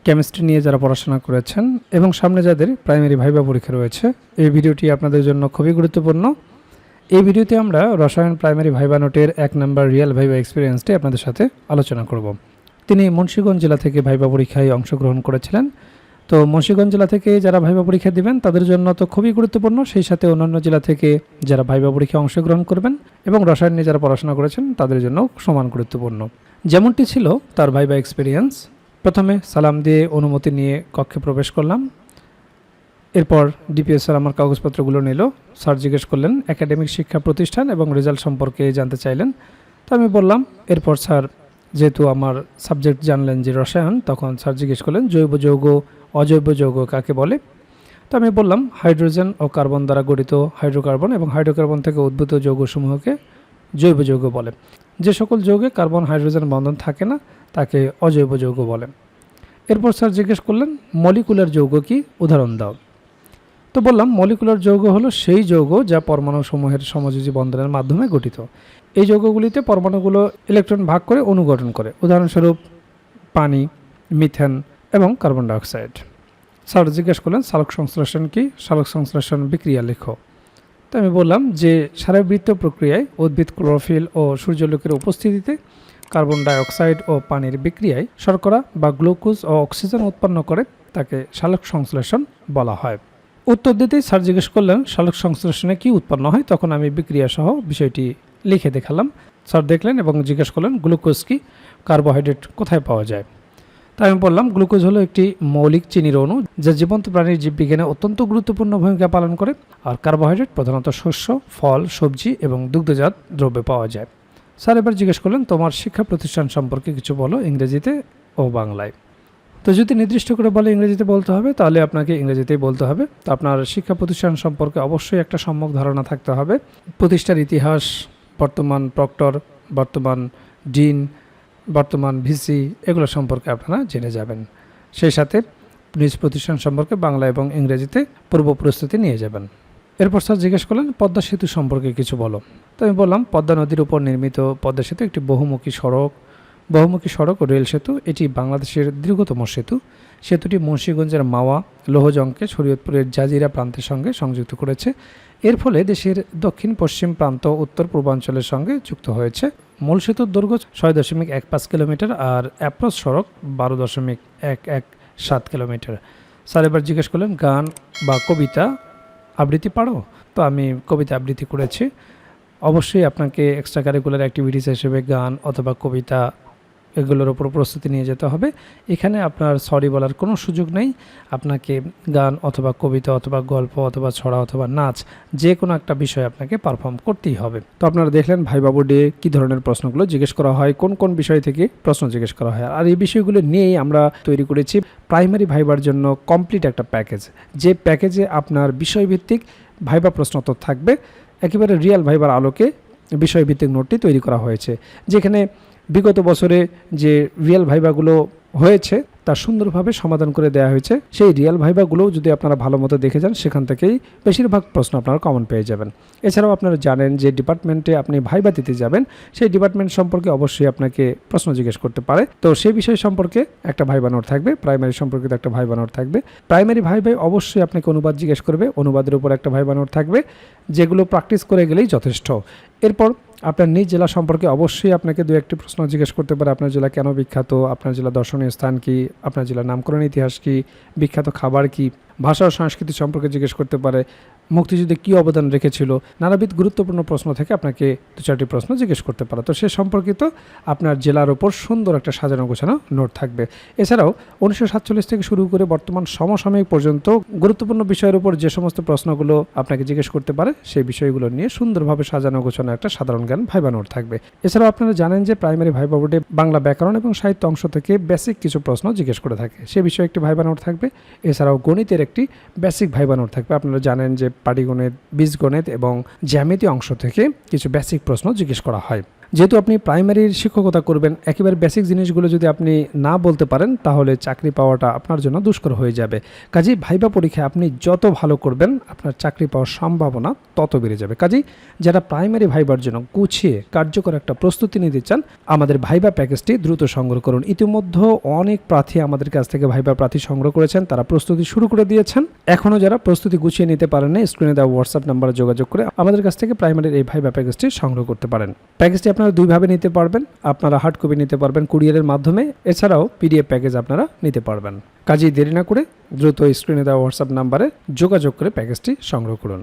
Chemistry নিয়ে যারা পড়াশোনা করেছেন এবং সামনে যাদের প্রাইমারি ভাইবা পরীক্ষা রয়েছে, এই ভিডিওটি আপনাদের জন্য খুবই গুরুত্বপূর্ণ। এই ভিডিওতে আমরা রসায়ন প্রাইমারি ভাইবা নোটের 1 নম্বর রিয়েল ভাইবা এক্সপিরিয়েন্সটি আপনাদের সাথে আলোচনা করব। তিনি মুন্সিগঞ্জ জেলা থেকে ভাইবা পরীক্ষায় অংশগ্রহণ করেছিলেন। তো মুন্সিগঞ্জ জেলা থেকে যারা ভাইবা পরীক্ষা দিবেন তাদের জন্য তো খুবই গুরুত্বপূর্ণ, সেই সাথে অন্যান্য জেলা থেকে যারা ভাইবা পরীক্ষায় অংশগ্রহণ করবেন এবং রসায়ন নিয়ে যারা পড়াশোনা করেছেন তাদের জন্য সমান গুরুত্বপূর্ণ। যেমনটি ছিল তার ভাইবা এক্সপিরিয়েন্স। প্রথমে সালাম দিয়ে অনুমতি নিয়ে কক্ষে প্রবেশ করলাম। এরপর ডিপিএস স্যার আমার কাগজপত্রগুলো নিল। স্যার জিজ্ঞেস করলেন একাডেমিক শিক্ষা প্রতিষ্ঠান এবং রেজাল্ট সম্পর্কে জানতে চাইলেন। তো আমি বললাম। এরপর স্যার যেহেতু আমার সাবজেক্ট জানলেন যে রসায়ন, তখন স্যার জিজ্ঞেস করলেন জৈব যৌগ অজৈব যৌগ কাকে বলে। তো আমি বললাম হাইড্রোজেন ও কার্বন দ্বারা গঠিত হাইড্রোকার্বন এবং হাইড্রোকার্বন থেকে উদ্ভূত যৌগসমূহকে জৈব যৌগ বলে। যে সকল যৌগে কার্বন হাইড্রোজেন বন্ধন থাকে না তাকে অজৈব যৌগ বলে। এরপর স্যার জিজ্ঞেস করলেন মলিকুলার যৌগ কি, উদাহরণ দাও। তো বললাম মলিকুলার যৌগ হলো সেই যৌগ যা পরমাণুসমূহের সমযোজী বন্ধনের মাধ্যমে গঠিত। এই যৌগগুলিতে পরমাণুগুলো ইলেকট্রন ভাগ করে অণু গঠন করে, উদাহরণস্বরূপ পানি, মিথেন এবং কার্বন ডাইঅক্সাইড। স্যার জিজ্ঞেস করলেন সালোক সংশ্লেষণ কি, সালোক সংশ্লেষণ বিক্রিয়া লেখো। তো আমি বললাম যে শারীরবৃত্তীয় প্রক্রিয়ায় উদ্ভিদ ক্লোরোফিল ও সূর্যালোকের উপস্থিতিতে কার্বন ডাইঅক্সাইড ও পানির বিক্রিয়ায় শর্করা বা গ্লুকোজ ও অক্সিজেন উৎপন্ন করে, তাকে সালোক সংশ্লেষণ বলা হয়। উত্তর দিতেই স্যার জিজ্ঞেস করলেন সালোক সংশ্লেষণে কি উৎপন্ন হয়, তখন আমি বিক্রিয়া সহ বিষয়টি লিখে দেখালাম। স্যার দেখলেন এবং জিজ্ঞেস করলেন গ্লুকোজ কি, কার্বোহাইড্রেট কোথায় পাওয়া যায়। তাই আমি বললাম গ্লুকোজ হলো একটি মৌলিক চিনির অণু যা জীবন্ত প্রাণীর জীববিজ্ঞানে অত্যন্ত গুরুত্বপূর্ণ ভূমিকা পালন করে। আর কার্বোহাইড্রেট প্রধানত শস্য, ফল, সবজি এবং দুগ্ধজাত দ্রব্যে পাওয়া যায়। স্যার এবার জিজ্ঞেস করলেন তোমার শিক্ষা প্রতিষ্ঠান সম্পর্কে কিছু বলো, ইংরেজিতে ও বাংলায়। তো যদি নির্দিষ্ট করে বলে ইংরেজিতে বলতে হবে তাহলে আপনাকে ইংরেজিতেই বলতে হবে। তো আপনার শিক্ষা প্রতিষ্ঠান সম্পর্কে অবশ্যই একটা সম্যক ধারণা থাকতে হবে। প্রতিষ্ঠার ইতিহাস, বর্তমান প্রক্টর, বর্তমান ডিন, বর্তমান ভিসি, এগুলো সম্পর্কে আপনারা জেনে যাবেন। সেই সাথে নিজ প্রতিষ্ঠান সম্পর্কে বাংলা এবং ইংরেজিতে পূর্ব প্রস্তুতি নিয়ে যাবেন। এরপর স্যার জিজ্ঞেস করলেন পদ্মা সেতু সম্পর্কে কিছু বলো। তো আমি বললাম পদ্মা নদীর উপর নির্মিত পদ্মা সেতু একটি বহুমুখী সড়ক ও রেল সেতু। এটি বাংলাদেশের দীর্ঘতম সেতু। সেতুটি মুন্সিগঞ্জের মাওয়া লোহজংকে শরীয়তপুরের জাজিরা প্রান্তের সঙ্গে সংযুক্ত করেছে। এর ফলে দেশের দক্ষিণ পশ্চিম প্রান্ত উত্তর পূর্বাঞ্চলের সঙ্গে যুক্ত হয়েছে। মূল সেতুর দৈর্ঘ্য 6.15 কিলোমিটার আর অ্যাপ্রোচ সড়ক 12.117 কিলোমিটার। স্যার এবার জিজ্ঞেস করলেন গান বা কবিতা আবৃত্তি পারো। তো আমি কবিতা আবৃত্তি করেছি। অবশ্যই আপনাকে এক্সট্রা কারিকুলার অ্যাক্টিভিটিস হিসেবে গান অথবা কবিতা এগুলোর উপর প্রস্তুতি নিয়ে যেতে হবে। এখানে আপনার সরি বলার কোনো সুযোগ নেই। আপনাকে গান অথবা কবিতা অথবা গল্প অথবা ছড়া অথবা নাচ যে কোনো একটা বিষয় আপনাকে পারফর্ম করতেই হবে। তো আপনারা দেখলেন ভাইবা বোর্ডে কী ধরনের প্রশ্নগুলো জিজ্ঞেস করা হয়, কোন কোন বিষয় থেকে প্রশ্ন জিজ্ঞেস করা হয়। আর এই বিষয়গুলো নিয়েই আমরা তৈরি করেছি প্রাইমারি ভাইবার জন্য কমপ্লিট একটা প্যাকেজ, যে প্যাকেজে আপনার বিষয়ভিত্তিক ভাইবা প্রশ্নোত্তর থাকবে। একেবারে রিয়েল ভাইবার আলোকে বিষয়ভিত্তিক নোটটি তৈরি করা হয়েছে, যেখানে বিগত বছরে যে রিয়েল ভাইবাগুলো হয়েছে তা সুন্দরভাবে সমাধান করে দেওয়া হয়েছে। সেই রিয়েল ভাইবাগুলোও যদি আপনারা ভালো মতো দেখে যান, সেখান থেকেই বেশিরভাগ প্রশ্ন আপনারা কমন পেয়ে যাবেন। এছাড়াও আপনারা জানেন যে ডিপার্টমেন্টে আপনি ভাইবা দিতে যাবেন, সেই ডিপার্টমেন্ট সম্পর্কে অবশ্যই আপনাকে প্রশ্ন জিজ্ঞেস করতে পারে। তো সেই বিষয় সম্পর্কে একটা ভাইবা নোট থাকবে, প্রাইমারি সম্পর্কিত একটা ভাইবা নোট থাকবে। প্রাইমারি ভাইবাই অবশ্যই আপনাকে অনুবাদ জিজ্ঞেস করবে, অনুবাদের উপর একটা ভাইবা নোট থাকবে, যেগুলো প্র্যাকটিস করে গেলেই যথেষ্ট। এরপর আপনার নিজ জেলা সম্পর্কে অবশ্যই আপনাকে দু একটি প্রশ্ন জিজ্ঞেস করতে পারে। আপনার জেলা কেন বিখ্যাত, আপনার জেলা দর্শনীয় স্থান কি, আপনার জেলার নামকরণ ইতিহাস কি, বিখ্যাত খাবার কি, ভাষা ও সংস্কৃতি সম্পর্কে জিজ্ঞেস করতে পারে, মুক্তিযুদ্ধে কী অবদান রেখেছিল। নানাবিধ গুরুত্বপূর্ণ প্রশ্ন থেকে আপনাকে 2-4টি প্রশ্ন জিজ্ঞেস করতে পারে। তো সে সম্পর্কিত আপনার জেলার ওপর সুন্দর একটা সাজানো গোছানো নোট থাকবে। এছাড়াও 1947 থেকে শুরু করে বর্তমান সমসাময়িক পর্যন্ত গুরুত্বপূর্ণ বিষয়ের উপর যে সমস্ত প্রশ্নগুলো আপনাকে জিজ্ঞেস করতে পারে, সেই বিষয়গুলো নিয়ে সুন্দরভাবে সাজানো গোছানো একটা সাধারণ জ্ঞান ভাইবা নোট থাকবে। এছাড়াও আপনারা জানেন যে প্রাইমারি ভাইবা বোর্ডে বাংলা ব্যাকরণ এবং সাহিত্য অংশ থেকে বেসিক কিছু প্রশ্ন জিজ্ঞেস করে থাকে, সে বিষয়ে একটি ভাইবা নোট থাকবে। এছাড়াও গণিতের একটি বেসিক ভাইবা নোট থাকবে। আপনারা জানেন যে পাটিগণিত, বীজগণিত এবং জ্যামিতি অংশ থেকে কিছু বেসিক প্রশ্ন জিজ্ঞেস করা হয়। যেহেতু আপনি প্রাইমারির শিক্ষকতা করবেন, একেবারে বেসিক জিনিসগুলো যদি আপনি না বলতে পারেন তাহলে চাকরি পাওয়াটা আপনার জন্য দুষ্কর হয়ে যাবে। কাজেই ভাইবা পরীক্ষায় আপনি যত ভালো করবেন আপনার চাকরি পাওয়ার সম্ভাবনা তত বেড়ে যাবে। কাজেই যারা প্রাইমারি ভাইবার জন্য গুছিয়ে কার্যকর একটা প্রস্তুতি নিতে চান, আমাদের ভাইবা প্যাকেজটি দ্রুত সংগ্রহ করুন। ইতিমধ্যে অনেক প্রার্থী আমাদের কাছ থেকে ভাইবা প্রার্থী সংগ্রহ করেছেন, তারা প্রস্তুতি শুরু করে দিয়েছেন। এখনও যারা প্রস্তুতি গুছিয়ে নিতে পারেন না, স্ক্রিনে দেওয়া হোয়াটসঅ্যাপ নাম্বারে যোগাযোগ করে আমাদের কাছ থেকে প্রাইমারির এই ভাইবা প্যাকেজটি সংগ্রহ করতে পারেন। প্যাকেজটি আপনারা দুইভাবে নিতে পারবেন, আপনারা হার্ড কপি নিতে পারবেন কুরিয়ারের মাধ্যমে, এছাড়াও পিডিএফ প্যাকেজ আপনারা নিতে পারবেন। কাজেই দেরি না করে দ্রুত স্ক্রিনে দেওয়া হোয়াটসঅ্যাপ নাম্বারে যোগাযোগ করে প্যাকেজটি সংগ্রহ করুন।